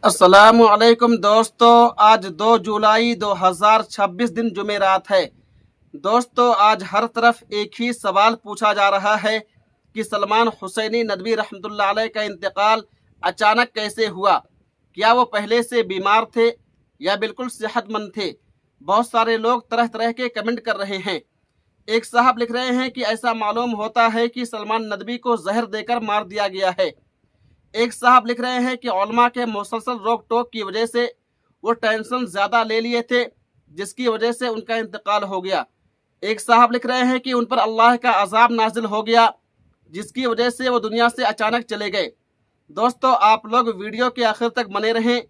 अस्सलामुअलैकुम दोस्तों, आज 2 जुलाई 2026 दिन जुमेरात है। दोस्तों, आज हर तरफ एक ही सवाल पूछा जा रहा है कि सलमान हुसैनी नदवी रहमतुल्लाह अलैह का इंतकाल अचानक कैसे हुआ। क्या वो पहले से बीमार थे या बिल्कुल सेहतमंद थे। बहुत सारे लोग तरह तरह के कमेंट कर रहे हैं। एक साहब लिख रहे हैं कि ऐसा मालूम होता है कि सलमान नदवी को जहर देकर मार दिया गया है। एक साहब लिख रहे हैं कि उलमा के मुसलसल रोक टोक की वजह से वो टेंशन ज़्यादा ले लिए थे, जिसकी वजह से उनका इंतकाल हो गया। एक साहब लिख रहे हैं कि उन पर अल्लाह का अजाब नाजिल हो गया, जिसकी वजह से वो दुनिया से अचानक चले गए। दोस्तों, आप लोग वीडियो के आखिर तक बने रहें।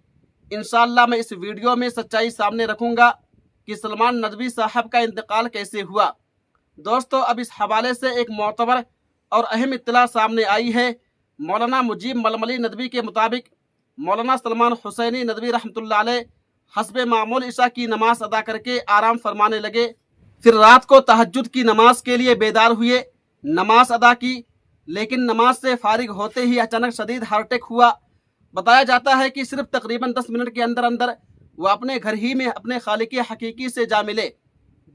इंशाअल्लाह मैं इस वीडियो में सच्चाई सामने रखूँगा कि सलमान नदवी साहब का इंतकाल कैसे हुआ। दोस्तों, अब इस हवाले से एक मोतबर और अहम इत्तला सामने आई है। मौलाना मुजीब मलमली नदवी के मुताबिक मौलाना सलमान हुसैनी नदवी रहमतुल्लाह अलैह हस्बे मामूल इशा की नमाज अदा करके आराम फरमाने लगे। फिर रात को तहज्जुद की नमाज के लिए बेदार हुए, नमाज अदा की, लेकिन नमाज से फारिग होते ही अचानक शदीद हार्ट अटैक हुआ। बताया जाता है कि सिर्फ तकरीबन 10 मिनट के अंदर अंदर वो अपने घर ही में अपने खालिक हकीकी से जा मिले।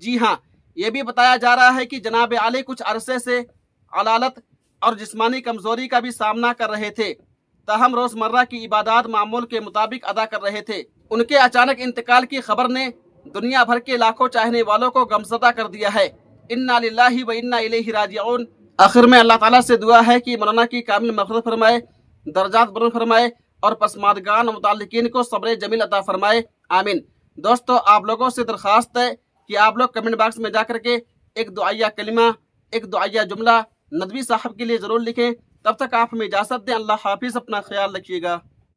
जी हाँ, ये भी बताया जा रहा है कि जनाब आली कुछ अरसे से अलालत और जिस्मानी कमजोरी का भी सामना कर रहे थे, ताहम रोजमर्रा की इबादत मामूल के मुताबिक अदा कर रहे थे। उनके अचानक इंतकाल की खबर ने दुनिया भर के लाखों चाहने वालों को गमज़दा कर दिया है। इन्ना लिल्लाहि व इन्ना इलैहि राजिऊन। आखिर में अल्लाह ताला से दुआ है कि मौलाना की कामिल मग़फ़िरत फरमाए, दर्जात बुलंद फरमाए और पसमानदगान मुताल्लिकीन को सब्र जमील अता फरमाए। आमीन। दोस्तों, आप लोगों से दरख्वास्त है कि आप लोग कमेंट बॉक्स में जाकर के एक दुआया कलिमा, एक दुआया जुमला नदवी साहब के लिए ज़रूर लिखें। तब तक आप हमें इजाज़त दें। अल्लाह हाफिज़। अपना ख्याल रखिएगा।